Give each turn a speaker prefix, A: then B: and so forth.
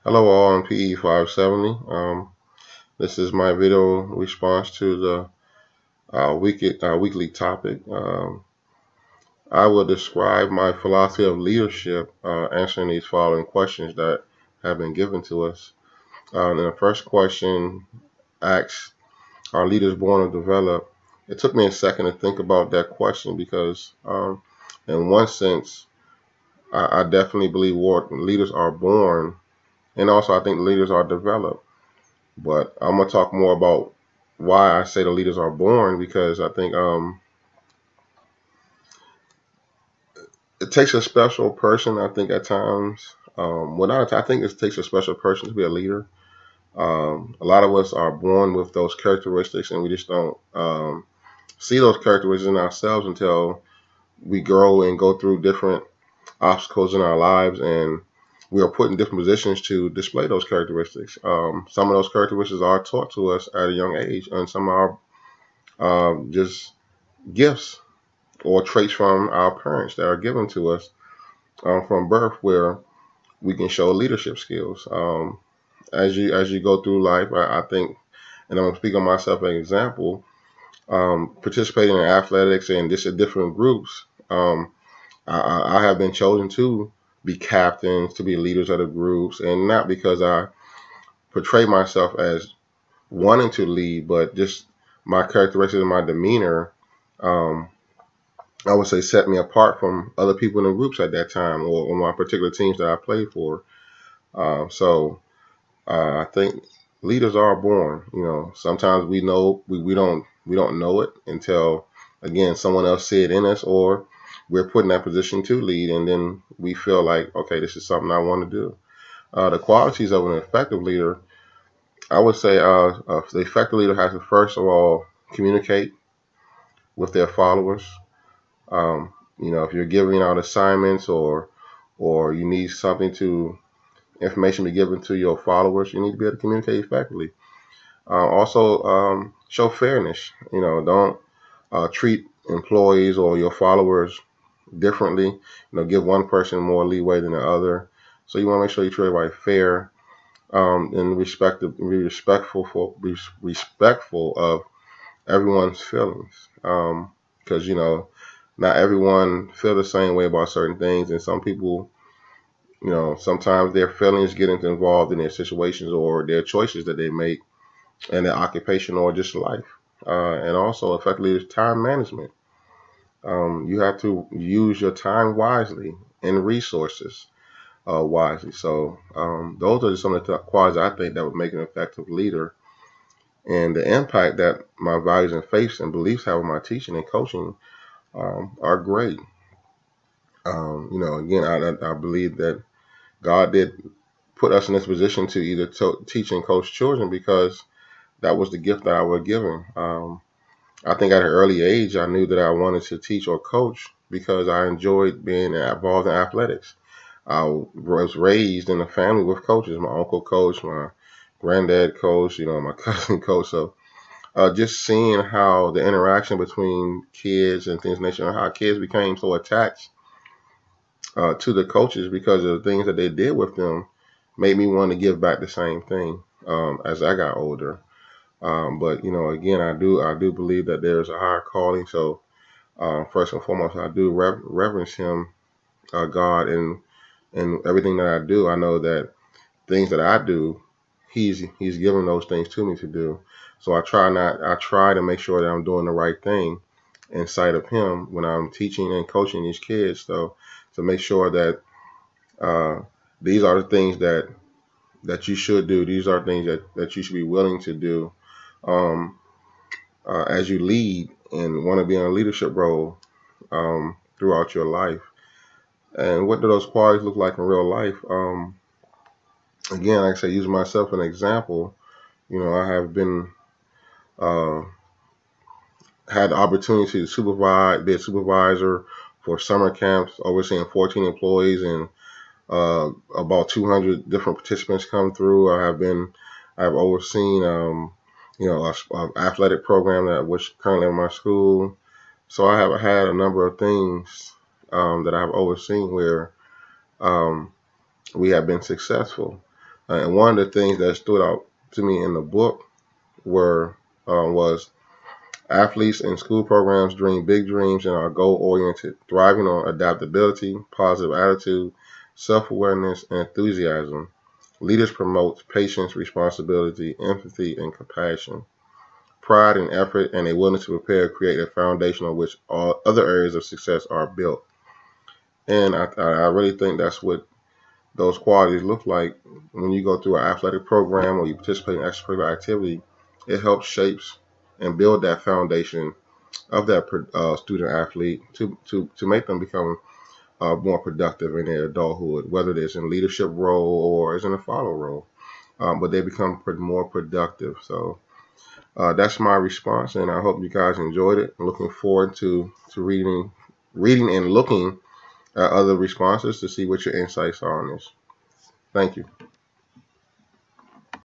A: Hello all, I'm PE 570. This is my video response to the weekly topic. I will describe my philosophy of leadership answering these following questions that have been given to us. And the first question asks, are leaders born or developed? It took me a second to think about that question because in one sense, I definitely believe leaders are born, and also I think leaders are developed. But I'm gonna talk more about why I say the leaders are born because I think it takes a special person. I think at times, I think it takes a special person to be a leader. A lot of us are born with those characteristics, and we just don't see those characteristics in ourselves until we grow and go through different obstacles in our lives, and we are put in different positions to display those characteristics. Some of those characteristics are taught to us at a young age, and some are just gifts or traits from our parents that are given to us from birth, where we can show leadership skills. As you go through life, I think, and I'm gonna speak on myself as an example. Participating in athletics and just in different groups, I have been chosen to be captains, to be leaders of the groups, and not because I portray myself as wanting to lead, but just my characteristics and my demeanor. Um, I would say set me apart from other people in the groups at that time or my particular teams that I played for. I think leaders are born. Sometimes we don't know it until again someone else see it in us, or we're put in that position to lead, and then we feel like, okay, this is something I want to do. The qualities of an effective leader, I would say, the effective leader has to first of all communicate with their followers. If you're giving out assignments or you need something to information to be given to your followers, you need to be able to communicate effectively. Also, show fairness. Don't treat employees or your followers differently. Give one person more leeway than the other. So you want to make sure you treat everybody fair and be respectful of everyone's feelings. Because not everyone feel the same way about certain things, and some people, sometimes their feelings get involved in their situations or their choices that they make in their occupation or just life. And also, effectively, is time management. You have to use your time wisely and resources wisely. So those are some of the qualities I think that would make an effective leader, and the impact that my values and faiths and beliefs have on my teaching and coaching are great. Again, I believe that God did put us in this position to either teach and coach children because that was the gift that I was given. I think at an early age, I knew that I wanted to teach or coach because I enjoyed being involved in athletics. I was raised in a family with coaches. My uncle coached, my granddad coached, my cousin coached. So just seeing how the interaction between kids and things, how kids became so attached to the coaches because of the things that they did with them, made me want to give back the same thing as I got older. But again, I do believe that there is a higher calling. So first and foremost, I do reverence Him, God, and everything that I do. I know that things that I do, He's given those things to me to do. So I try to make sure that I'm doing the right thing in sight of Him when I'm teaching and coaching these kids. So to make sure that uh, these are the things that you should do. These are things that you should be willing to do um, as you lead and want to be in a leadership role throughout your life. And what do those qualities look like in real life? Again, like I say, using myself as an example, I have been uh, had the opportunity to be a supervisor for summer camps, overseeing 14 employees and about 200 different participants come through. I've overseen, a athletic program that which currently in my school. So I have had a number of things that I've overseen where um, we have been successful. And one of the things that stood out to me in the book was athletes in school programs dream big dreams and are goal-oriented, thriving on adaptability, positive attitude, self-awareness, and enthusiasm. Leaders promote patience, responsibility, empathy, and compassion. Pride and effort and a willingness to prepare create a foundation on which all other areas of success are built. And I really think that's what those qualities look like when you go through an athletic program or you participate in extracurricular activity. It helps shapes and build that foundation of that student athlete to make them become more productive in their adulthood, whether it's in leadership role or it's in a follow role. But they become more productive. So that's my response, and I hope you guys enjoyed it. I'm looking forward to reading and looking at other responses to see what your insights are on this. Thank you.